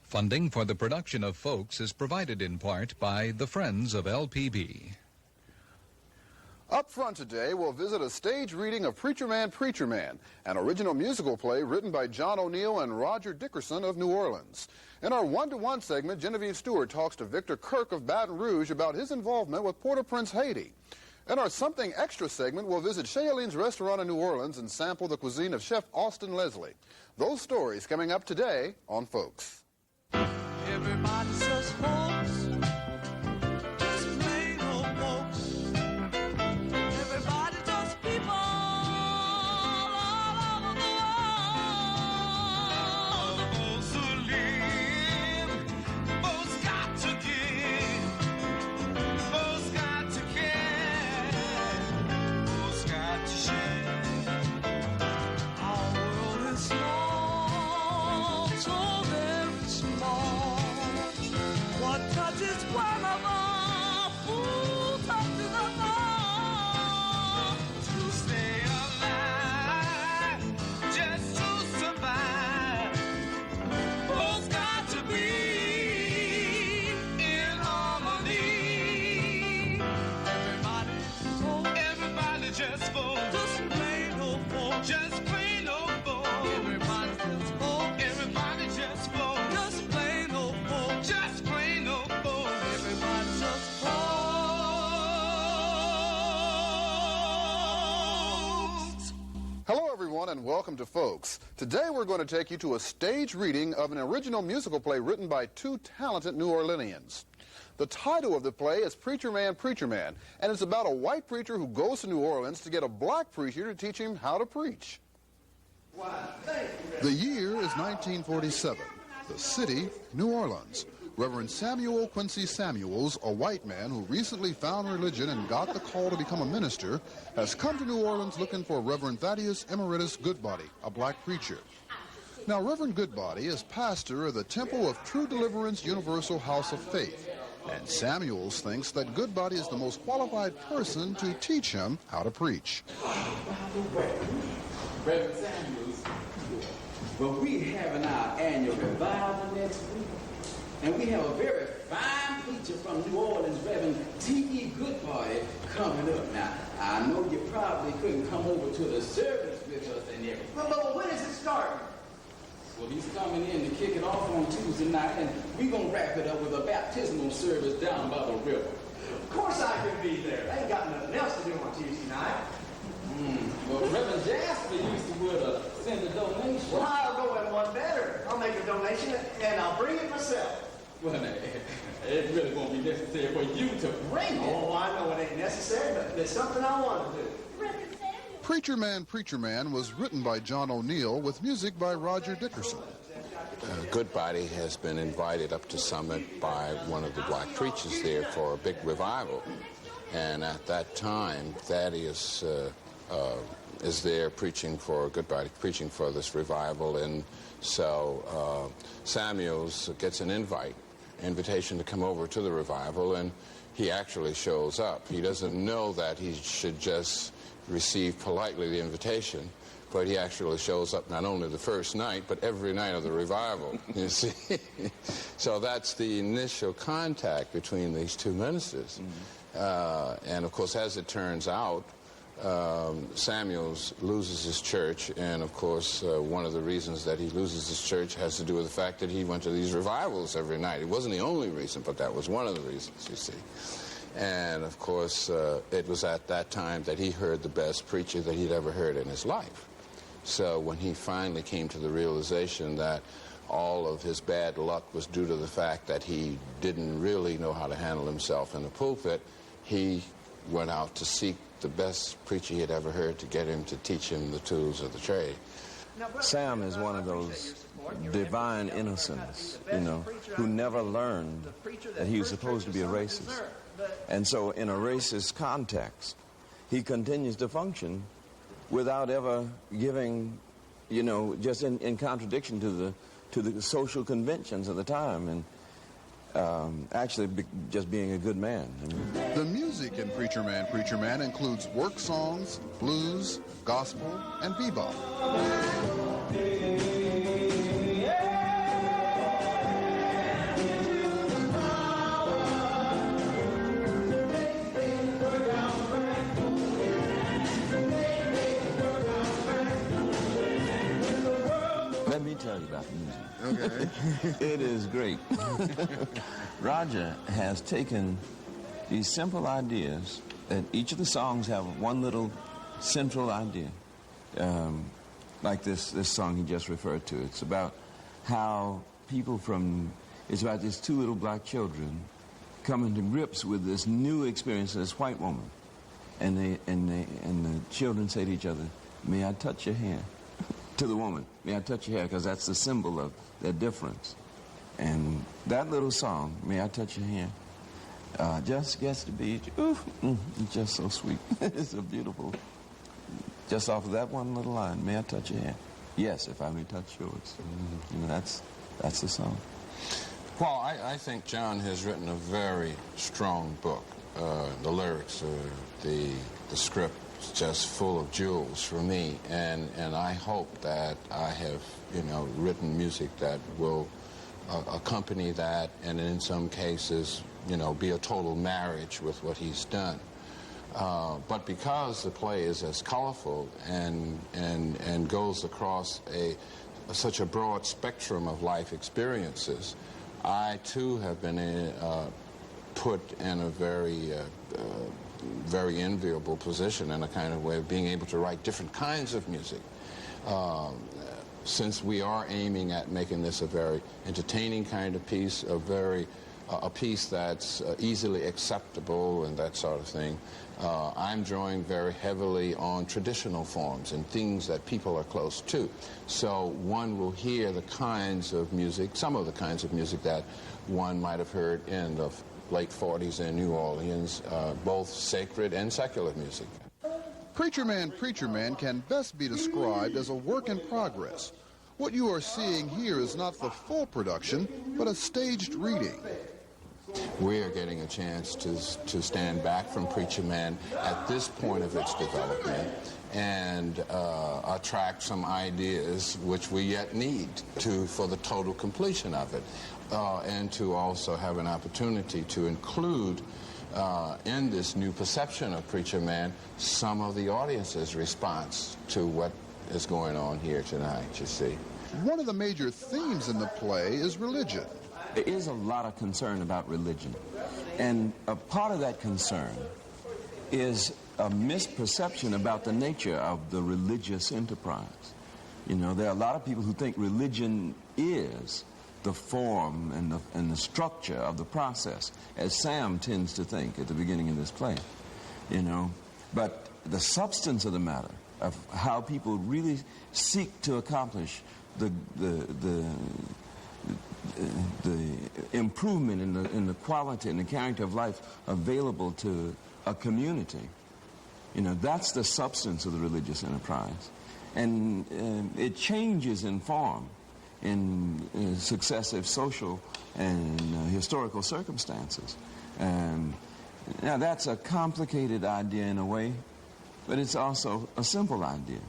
Funding for the production of Folks is provided in part by the Friends of LPB. Up front today, we'll visit a stage reading of Preacherman, Preacherman, an original musical play written by John O'Neill and Roger Dickerson of New Orleans. In our one-to-one segment, Genevieve Stewart talks to Victor Kirk of Baton Rouge about his involvement with Port-au-Prince, Haiti. In our Something Extra segment, we'll visit Chez Helene's restaurant in New Orleans and sample the cuisine of Chef Austin Leslie. Those stories coming up today on Folks. Everybody says folks, just plain old folks. Everybody just people all over the world. Folks who live, folks got to give, folks got to care, folks got to share. Our world is small, so very small. What touches one of us, who touches us all? To stay alive, just to survive, folks got to be in harmony. Everybody just folks, just plain old folks, just plain old folks. Everybody just folks, everybody just folks, just plain old folks, just plain old folks. Everybody just folks. Hello, everyone, and welcome to Folks. Today, we're going to take you to a stage reading of an original musical play written by two talented New Orleanians. The title of the play is Preacherman, Preacherman, and it's about a white preacher who goes to New Orleans to get a black preacher to teach him how to preach. The year is 1947. The city, New Orleans. Reverend Samuel Quincy Samuels, a white man who recently found religion and got the call to become a minister, has come to New Orleans looking for Reverend Thaddeus Emeritus Goodbody, a black preacher. Now, Reverend Goodbody is pastor of the Temple of True Deliverance Universal House of Faith, and Samuels thinks that Goodbody is the most qualified person to teach him how to preach. Reverend Samuels, well, we're having our annual revival next week, and we have a very fine preacher from New Orleans, Reverend T.E. Goodbody, coming up. Now, I know you probably couldn't come over to the service with us and everything. But when is it starting? Well, he's coming in to kick it off on Tuesday night, and we're going to wrap it up with a baptismal service down by the river. Of course I can be there. I ain't got nothing else to do on Tuesday night. Well, Reverend Jasper used to send a donation. Well, I'll go in one better. I'll make a donation, and I'll bring it myself. Well, it really won't be necessary for you to bring it. Oh, I know it ain't necessary, but there's something I want to do. Preacherman, Preacherman was written by John O'Neill with music by Roger Dickerson. Goodbody has been invited up to Summit by one of the black preachers there for a big revival. And at that time, Thaddeus is there preaching for Goodbody, preaching for this revival. And so Samuels gets an invitation to come over to the revival, and he actually shows up. He doesn't know that he should just receive politely the invitation, but he actually shows up not only the first night, but every night of the revival, you see. So that's the initial contact between these two ministers. And of course, as it turns out, Samuels loses his church, and of course, one of the reasons that he loses his church has to do with the fact that he went to these revivals every night. It wasn't the only reason, but that was one of the reasons, you see. And of course, it was at that time that he heard the best preacher that he'd ever heard in his life. So when he finally came to the realization that all of his bad luck was due to the fact that he didn't really know how to handle himself in the pulpit, he went out to seek the best preacher he had ever heard to get him to teach him the tools of the trade. Sam is one of those divine innocents, you know, who never learned that he was supposed to be a racist. And so in a racist context, he continues to function without ever giving, you know, just in contradiction to the social conventions of the time, and actually just being a good man. The music in Preacherman, Preacherman includes work songs, blues, gospel, and bebop. amazing. Okay. It is great. Roger has taken these simple ideas, and each of the songs have one little central idea. Like this song he just referred to. It's about how it's about these two little black children coming to grips with this new experience of this white woman. And the children say to each other, "May I touch your hair?" To the woman, "May I touch your hair?" Because that's the symbol of their difference. And that little song, "May I touch your hair," just gets to be, it's just so sweet. It's so beautiful. Just off of that one little line, "May I touch your hair?" "Yes, if I may touch yours." You know, that's the song. Well, I think John has written a very strong book. The lyrics, the script, is just full of jewels for me, and I hope that I have, written music that will accompany that, and in some cases, be a total marriage with what he's done. But because the play is as colorful and goes across such a broad spectrum of life experiences, I too have been put in a very enviable position in a kind of way of being able to write different kinds of music. Since we are aiming at making this a very entertaining kind of piece, a piece that's easily acceptable and that sort of thing, I'm drawing very heavily on traditional forms and things that people are close to. So one will hear the kinds of music, some of the kinds of music that one might have heard in the late 40s in New Orleans, both sacred and secular music. Preacherman can best be described as a work in progress. What you are seeing here is not the full production, but a staged reading. We are getting a chance to stand back from Preacherman at this point of its development and attract some ideas which we yet need for the total completion of it, and to also have an opportunity to include in this new perception of Preacherman some of the audience's response to what is going on here tonight, you see. One of the major themes in the play is religion. There is a lot of concern about religion, and a part of that concern is a misperception about the nature of the religious enterprise. There are a lot of people who think religion is the form and the structure of the process, as Sam tends to think at the beginning of this play, But the substance of the matter, of how people really seek to accomplish the improvement in the quality and the character of life available to a community, that's the substance of the religious enterprise. And it changes in form in successive social and historical circumstances. Now that's a complicated idea in a way, but it's also a simple idea,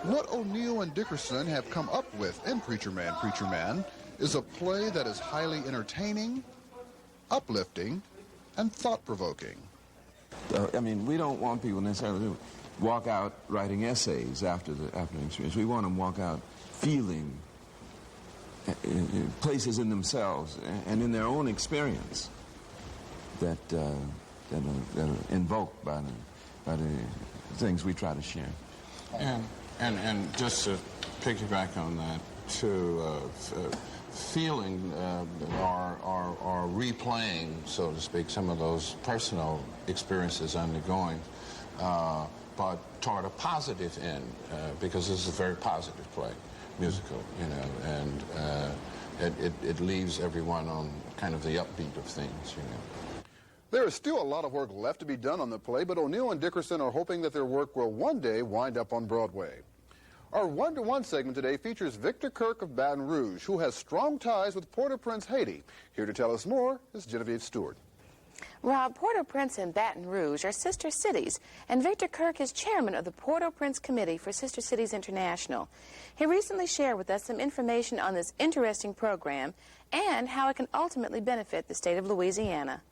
What O'Neill and Dickerson have come up with in Preacherman is a play that is highly entertaining, uplifting, and thought-provoking. We don't want people necessarily to walk out writing essays after the experience. We want them to walk out feeling places in themselves and in their own experience that are invoked by the things we try to share. And just to piggyback on that, feeling or replaying, so to speak, some of those personal experiences undergoing, but toward a positive end, because this is a very positive play, musical, and it leaves everyone on kind of the upbeat of things, There is still a lot of work left to be done on the play, but O'Neill and Dickerson are hoping that their work will one day wind up on Broadway. Our one-to-one segment today features Victor Kirk of Baton Rouge, who has strong ties with Port-au-Prince, Haiti. Here to tell us more is Genevieve Stewart. Rob, Port-au-Prince and Baton Rouge are sister cities, and Victor Kirk is chairman of the Port-au-Prince Committee for Sister Cities International. He recently shared with us some information on this interesting program and how it can ultimately benefit the state of Louisiana.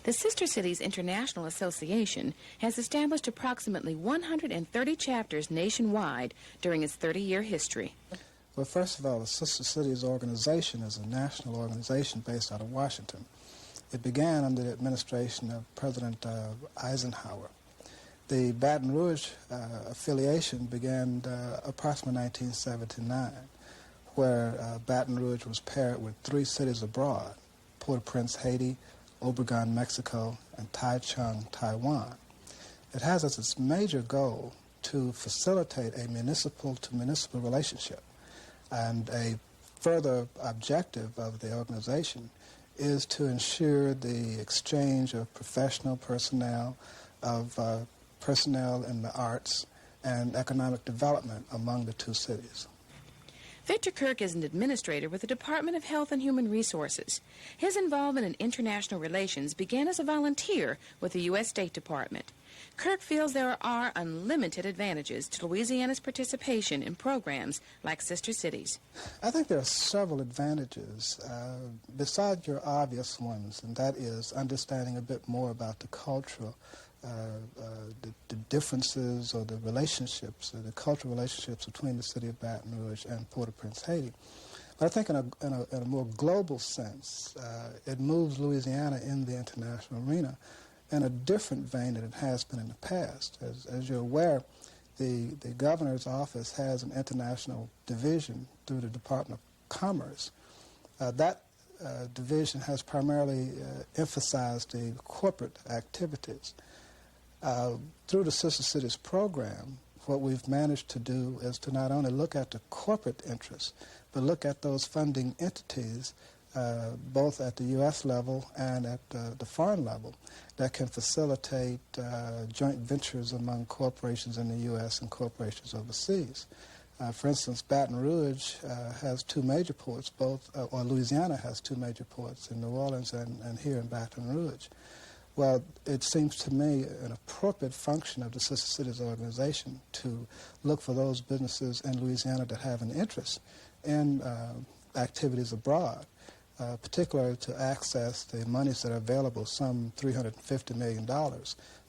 The Sister Cities International Association has established approximately 130 chapters nationwide during its 30-year history. Well, first of all, the Sister Cities organization is a national organization based out of Washington. It began under the administration of President Eisenhower. The Baton Rouge affiliation began approximately 1979, where Baton Rouge was paired with 3 cities abroad: Port-au-Prince, Haiti, Obregon, Mexico, and Taichung, Taiwan. It has as its major goal to facilitate a municipal-to-municipal relationship. And a further objective of the organization is to ensure the exchange of professional personnel, of personnel in the arts, and economic development among the 2 cities. Victor Kirk is an administrator with the Department of Health and Human Resources. His involvement in international relations began as a volunteer with the U.S. State Department. Kirk feels there are unlimited advantages to Louisiana's participation in programs like Sister Cities. I think there are several advantages, besides your obvious ones, and that is understanding a bit more about the cultural, the differences or the relationships, the cultural relationships between the city of Baton Rouge and Port-au-Prince, Haiti. But I think in a more global sense, it moves Louisiana in the international arena in a different vein than it has been in the past. As you're aware, the governor's office has an international division through the Department of Commerce. That division has primarily emphasized the corporate activities. Through the Sister Cities program, what we've managed to do is to not only look at the corporate interests, but look at those funding entities both at the U.S. level and at the foreign level that can facilitate joint ventures among corporations in the U.S. and corporations overseas. For instance, Baton Rouge has 2 major ports, or Louisiana has 2 major ports, in New Orleans and here in Baton Rouge. Well, it seems to me an appropriate function of the Sister Cities organization to look for those businesses in Louisiana that have an interest in activities abroad, particularly to access the monies that are available, some $350 million,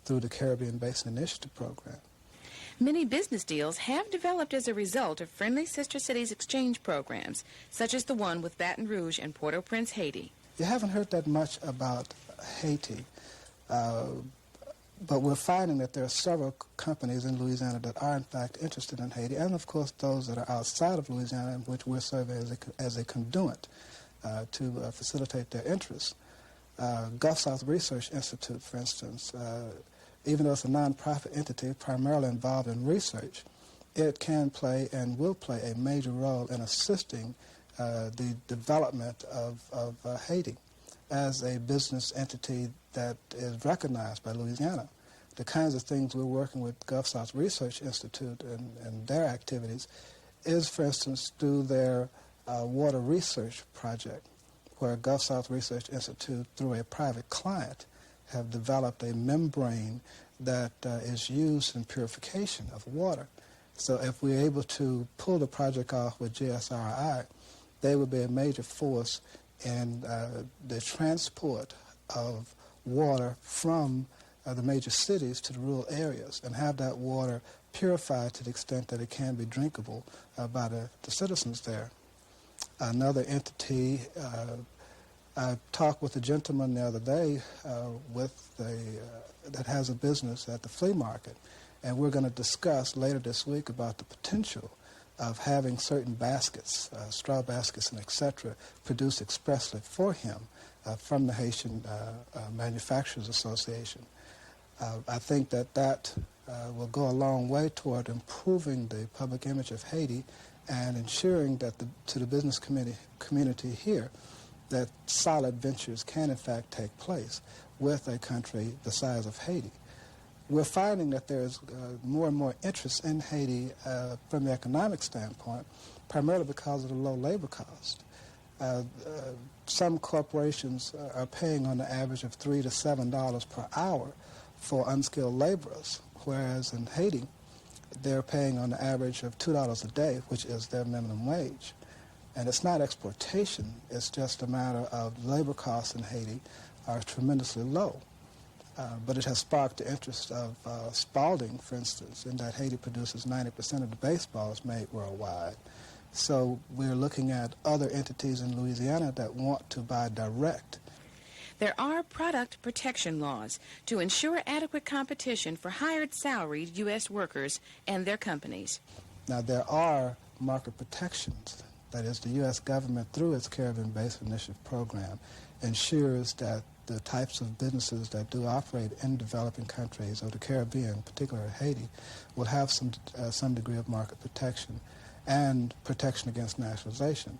through the Caribbean Basin Initiative Program. Many business deals have developed as a result of friendly Sister Cities exchange programs, such as the one with Baton Rouge and Port-au-Prince, Haiti. You haven't heard that much about Haiti, but we're finding that there are several companies in Louisiana that are in fact interested in Haiti, and of course those that are outside of Louisiana, in which we're serving as a conduit to facilitate their interests. Gulf South Research Institute, for instance, even though it's a nonprofit entity primarily involved in research, it can play and will play a major role in assisting the development of Haiti as a business entity that is recognized by Louisiana. The kinds of things we're working with Gulf South Research Institute and their activities is, for instance, through their water research project, where Gulf South Research Institute, through a private client, have developed a membrane that is used in purification of water. So if we're able to pull the project off with GSRI, they would be a major force in the transport of water from the major cities to the rural areas and have that water purified to the extent that it can be drinkable by the citizens there. Another entity, I talked with a gentleman the other day that has a business at the flea market, and we're going to discuss later this week about the potential of having certain baskets, straw baskets and etc., produced expressly for him from the Haitian Manufacturers Association. I think that will go a long way toward improving the public image of Haiti and ensuring that to the business community here that solid ventures can in fact take place with a country the size of Haiti. We're finding that there's more and more interest in Haiti from the economic standpoint, primarily because of the low labor cost. Some corporations are paying on the average of $3 to $7 per hour for unskilled laborers, whereas in Haiti, they're paying on the average of $2 a day, which is their minimum wage. And it's not exploitation, it's just a matter of labor costs in Haiti are tremendously low. But it has sparked the interest of Spalding, for instance, in that Haiti produces 90% of the baseballs made worldwide. So we're looking at other entities in Louisiana that want to buy direct. There are product protection laws to ensure adequate competition for hired salaried U.S. workers and their companies. Now, there are market protections. That is, the U.S. government, through its Caribbean Basin Initiative program, ensures that the types of businesses that do operate in developing countries, or the Caribbean, particularly Haiti, will have some degree of market protection and protection against nationalization.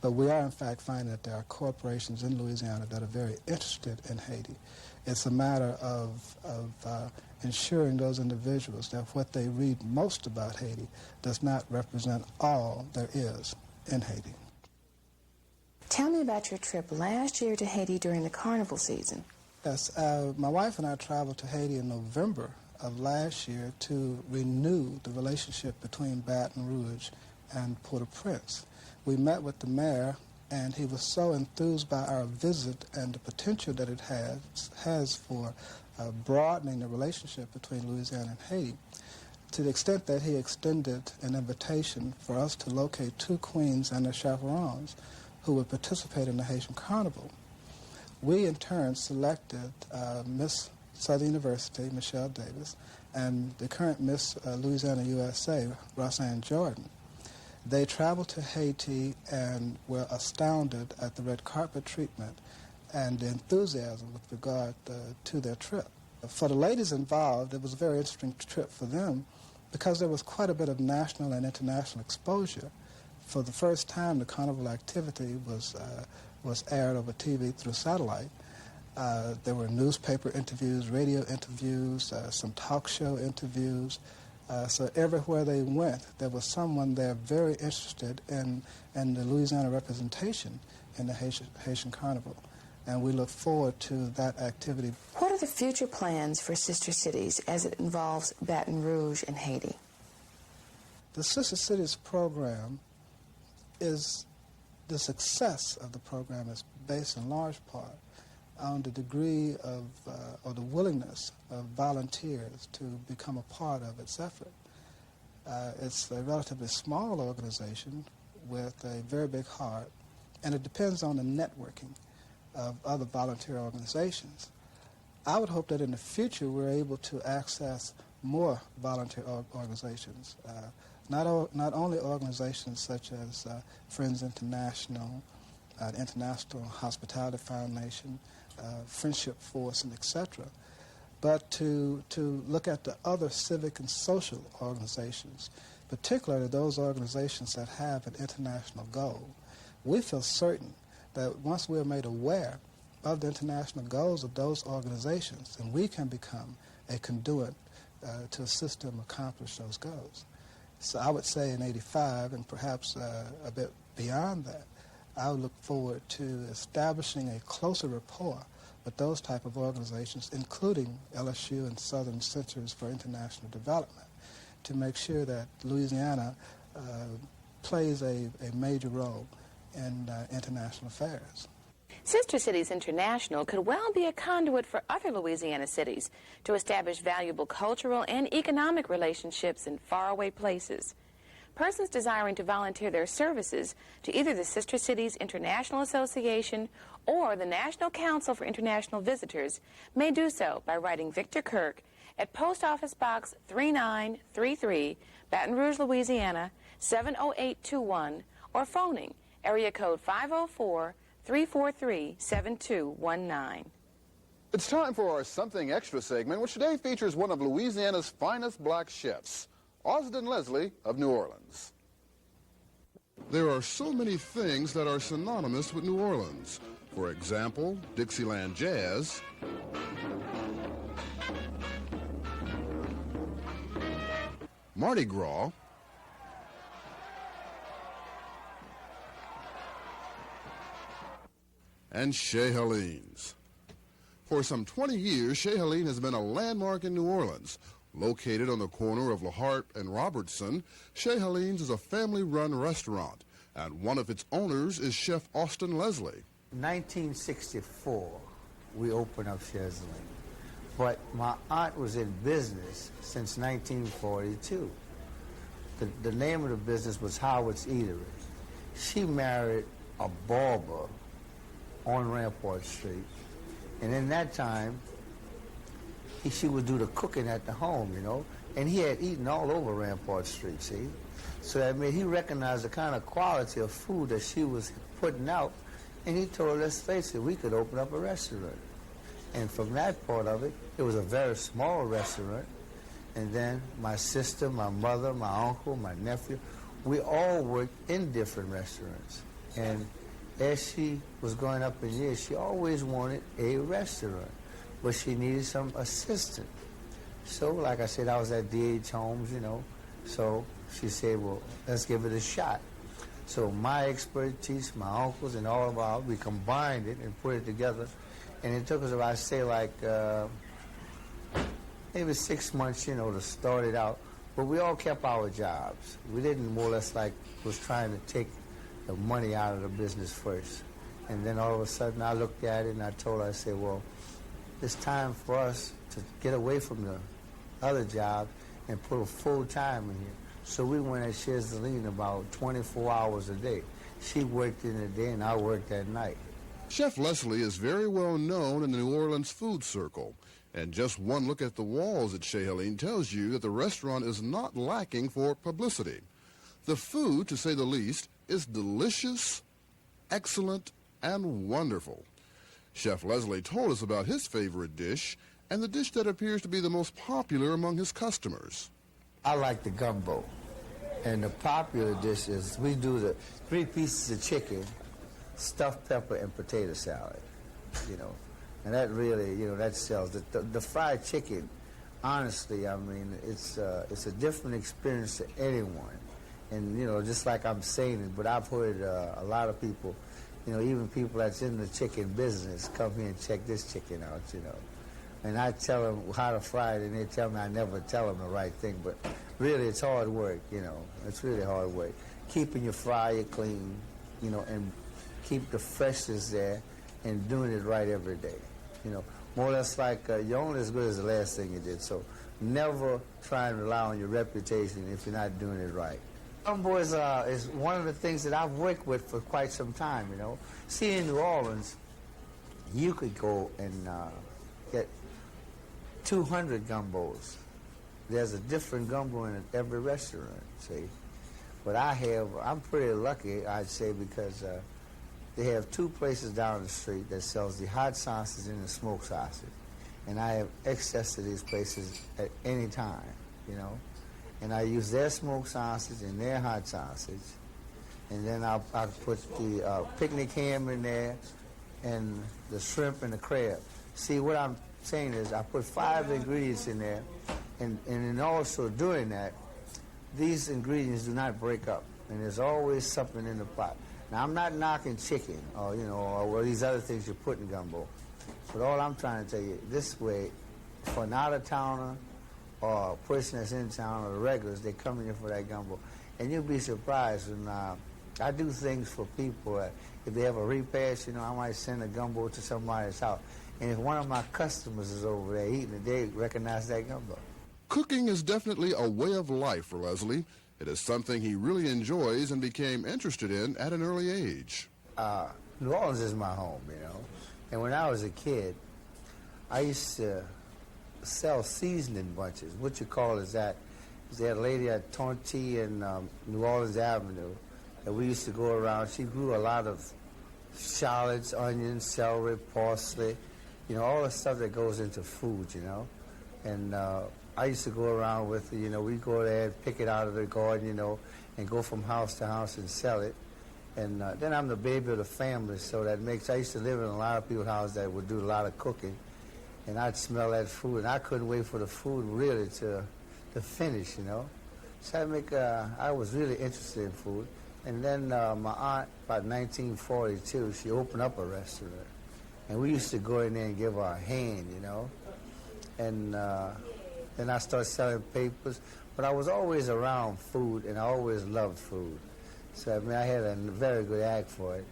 But we are, in fact, finding that there are corporations in Louisiana that are very interested in Haiti. It's a matter of ensuring those individuals that what they read most about Haiti does not represent all there is in Haiti. Tell me about your trip last year to Haiti during the Carnival season. Yes, my wife and I traveled to Haiti in November of last year to renew the relationship between Baton Rouge and Port-au-Prince. We met with the mayor, and he was so enthused by our visit and the potential that it has for broadening the relationship between Louisiana and Haiti, to the extent that he extended an invitation for us to locate 2 queens and their chaperones who would participate in the Haitian Carnival. We, in turn, selected Miss Southern University, Michelle Davis, and the current Miss Louisiana USA, Rosanne Jordan. They traveled to Haiti and were astounded at the red carpet treatment and the enthusiasm with regard to their trip. For the ladies involved, it was a very interesting trip for them because there was quite a bit of national and international exposure. For the first time, the Carnival activity was aired over TV through satellite. There were newspaper interviews, radio interviews, some talk show interviews. So everywhere they went, there was someone there very interested in the Louisiana representation in the Haitian Carnival. And we look forward to that activity. What are the future plans for Sister Cities as it involves Baton Rouge and Haiti? The Sister Cities program is, the success of the program is based in large part on the degree of, or the willingness of volunteers to become a part of its effort. It's a relatively small organization with a very big heart, and it depends on the networking of other volunteer organizations. I would hope that in the future we're able to access more volunteer organizations, not only organizations such as Friends International, the International Hospitality Foundation, Friendship Force, and etc., but to look at the other civic and social organizations, particularly those organizations that have an international goal. We feel certain that once we're made aware of the international goals of those organizations, then we can become a conduit to assist them accomplish those goals. So I would say in '85, and perhaps a bit beyond that, I would look forward to establishing a closer rapport with those type of organizations, including LSU and Southern Centers for International Development, to make sure that Louisiana plays a major role in international affairs. Sister Cities International could well be a conduit for other Louisiana cities to establish valuable cultural and economic relationships in faraway places. Persons desiring to volunteer their services to either the Sister Cities International Association or the National Council for International Visitors may do so by writing Victor Kirk at Post Office Box 3933, Baton Rouge, Louisiana, 70821, or phoning area code 504-343-7219. It's time for our Something Extra segment, which today features one of Louisiana's finest black chefs, Austin Leslie of New Orleans. There are so many things that are synonymous with New Orleans. For example, Dixieland jazz, Mardi Gras, and Chez Helene's. For some 20 years, Chez Helene has been a landmark in New Orleans. Located on the corner of LaHart and Robertson, Chez Helene's is a family-run restaurant, and one of its owners is Chef Austin Leslie. In 1964, we opened up Chez Helene, but my aunt was in business since 1942. the name of the business was Howard's Eatery. She married a barber on Rampart Street. And in that time, she would do the cooking at the home, you know. And he had eaten all over Rampart Street, see? So that made he recognized the kind of quality of food that she was putting out. And he told her, let's face it, we could open up a restaurant. And from that part of it, it was a very small restaurant. And then my sister, my mother, my uncle, my nephew, we all worked in different restaurants. And as she was going up in years, she always wanted a restaurant, but she needed some assistance. So, like I said, I was at D.H. Holmes, you know, so she said, well, let's give it a shot. So my expertise, my uncles, and all of our, we combined it and put it together. And it took us about, say, like maybe 6 months, you know, to start it out. But we all kept our jobs. We didn't more or less like was trying to take the money out of the business first. And then all of a sudden I looked at it and I told her, I said, well, it's time for us to get away from the other job and put a full time in here. So we went at Chez about 24 hours a day. She worked in the day and I worked at night. Chef Leslie is very well known in the New Orleans food circle. And just one look at the walls at Chez Helene tells you that the restaurant is not lacking for publicity. The food, to say the least, is delicious, excellent, and wonderful. Chef Leslie told us about his favorite dish and the dish that appears to be the most popular among his customers. I like the gumbo. And the popular dish is we do the 3 pieces of chicken, stuffed pepper, and potato salad, you know. And that really, you know, that sells. The fried chicken, honestly, I mean, it's a different experience to anyone. And, you know, just like I'm saying it, but I've heard a lot of people, you know, even people that's in the chicken business come here and check this chicken out, you know. And I tell them how to fry it, and they tell me I never tell them the right thing. But really, it's hard work, you know. It's really hard work. Keeping your fryer clean, you know, and keep the freshness there and doing it right every day. You know, more or less like you're only as good as the last thing you did. So never try and rely on your reputation if you're not doing it right. Gumbo is one of the things that I've worked with for quite some time, you know. See, in New Orleans, you could go and get 200 gumbos. There's a different gumbo in every restaurant, see. But I'm pretty lucky, I'd say, because they have 2 places down the street that sells the hot sausage and the smoked sausage. And I have access to these places at any time, you know. And I use their smoked sausage and their hot sausage. And then I'll put the picnic ham in there and the shrimp and the crab. See, what I'm saying is I put 5 ingredients in there. And in also doing that, these ingredients do not break up. And there's always something in the pot. Now, I'm not knocking chicken or, you know, or these other things you put in gumbo. But all I'm trying to tell you, this way, for an out-of-towner or a person that's in town or the regulars, they come in here for that gumbo. And you'll be surprised when I do things for people. If they have a repast, you know, I might send a gumbo to somebody's house. And if one of my customers is over there eating it, they recognize that gumbo. Cooking is definitely a way of life for Leslie. It is something he really enjoys and became interested in at an early age. New Orleans is my home, you know. And when I was a kid, I used to sell seasoning bunches. What you call is that? They had a lady at Tonty and New Orleans Avenue, and we used to go around. She grew a lot of shallots, onions, celery, parsley, you know, all the stuff that goes into food, you know. And I used to go around with, you know, we'd go there and pick it out of the garden, you know, and go from house to house and sell it. And then I'm the baby of the family, so that makes, I used to live in a lot of people's houses that would do a lot of cooking. And I'd smell that food, and I couldn't wait for the food really to finish, you know. So I was really interested in food. And then my aunt, about 1942, she opened up a restaurant. And we used to go in there and give her a hand, you know. And then I started selling papers. But I was always around food, and I always loved food. So, I mean, I had a very good eye for it.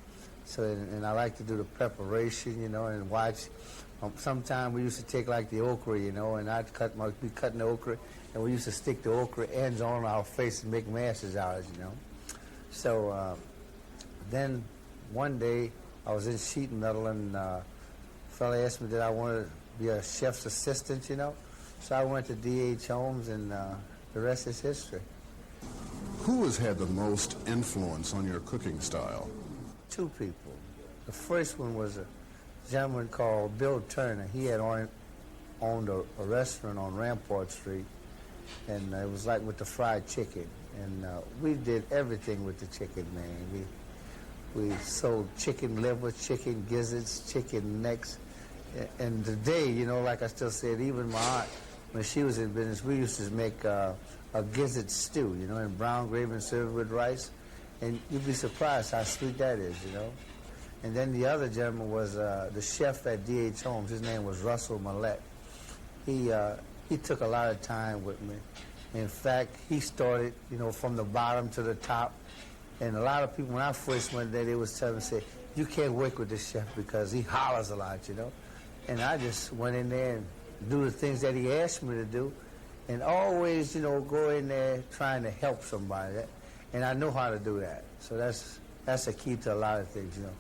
So, and I like to do the preparation, you know, and watch. Sometimes we used to take, like, the okra, you know, and I'd be cutting the okra, and we used to stick the okra ends on our face and make mashes out of it, you know. So then one day I was in sheet metal, and a fella asked me did I want to be a chef's assistant, you know. So I went to D.H. Holmes, and the rest is history. Who has had the most influence on your cooking style? Two people. The first one was a gentleman called Bill Turner. He had owned a restaurant on Rampart Street, and it was like with the fried chicken. And we did everything with the chicken, man. We sold chicken liver, chicken gizzards, chicken necks. And today, you know, like I still said, even my aunt, when she was in business, we used to make a gizzard stew, you know, in brown gravy and served with rice. And you'd be surprised how sweet that is, you know. And then the other gentleman was the chef at D.H. Holmes. His name was Russell Millett. He took a lot of time with me. In fact, he started, you know, from the bottom to the top. And a lot of people, when I first went there, they was telling me, say, you can't work with this chef because he hollers a lot, you know. And I just went in there and do the things that he asked me to do, and always, you know, go in there trying to help somebody. And I know how to do that. So that's a key to a lot of things, you know.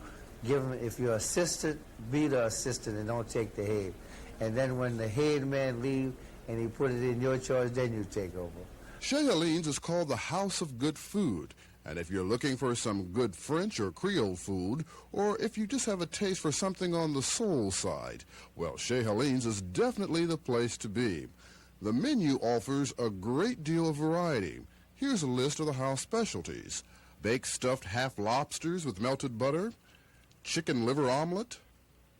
Give them, if you're assistant, be the assistant and don't take the head. And then when the head man leaves and he put it in your charge, then you take over. Chez Helene's is called the House of Good Food. And if you're looking for some good French or Creole food, or if you just have a taste for something on the soul side, well, Chez Helene's is definitely the place to be. The menu offers a great deal of variety. Here's a list of the house specialties: baked stuffed half lobsters with melted butter, chicken liver omelet,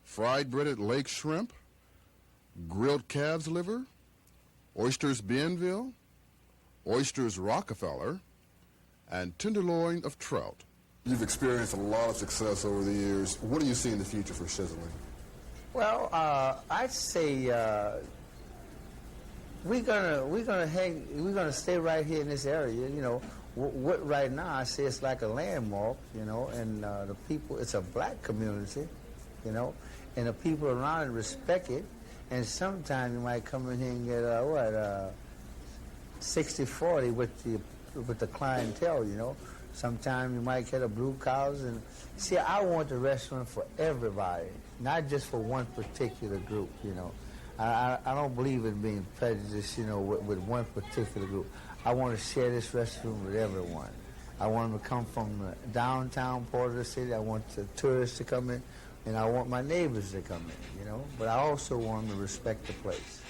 fried breaded lake shrimp, grilled calf's liver, oysters Bienville, oysters Rockefeller, and tenderloin of trout. You've experienced a lot of success over the years. What do you see in the future for Chez Helene? Well, I'd say we're gonna stay right here in this area. You know, what right now I say it's like a landmark. You know, and the people, it's a black community. You know, and the people around it respect it. And sometimes you might come in here and get 60-40 with the clientele, you know. Sometimes you might get a blue cows. And see, I want the restaurant for everybody, not just for one particular group, you know. I don't believe in being prejudiced, you know, with one particular group. I want to share this restaurant with everyone. I want them to come from the downtown part of the city. I want the tourists to come in, and I want my neighbors to come in, you know. But I also want them to respect the place.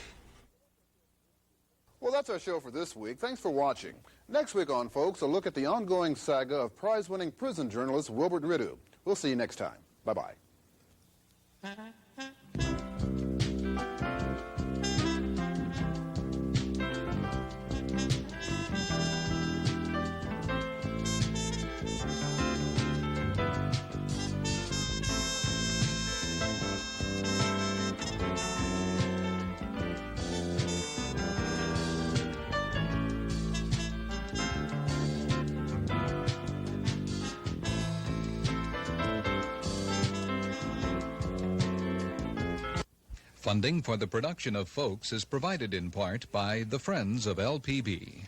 Well, that's our show for this week. Thanks for watching. Next week on, folks, a look at the ongoing saga of prize-winning prison journalist Wilbert Rideau. We'll see you next time. Bye-bye. Funding for the production of Folks is provided in part by the Friends of LPB.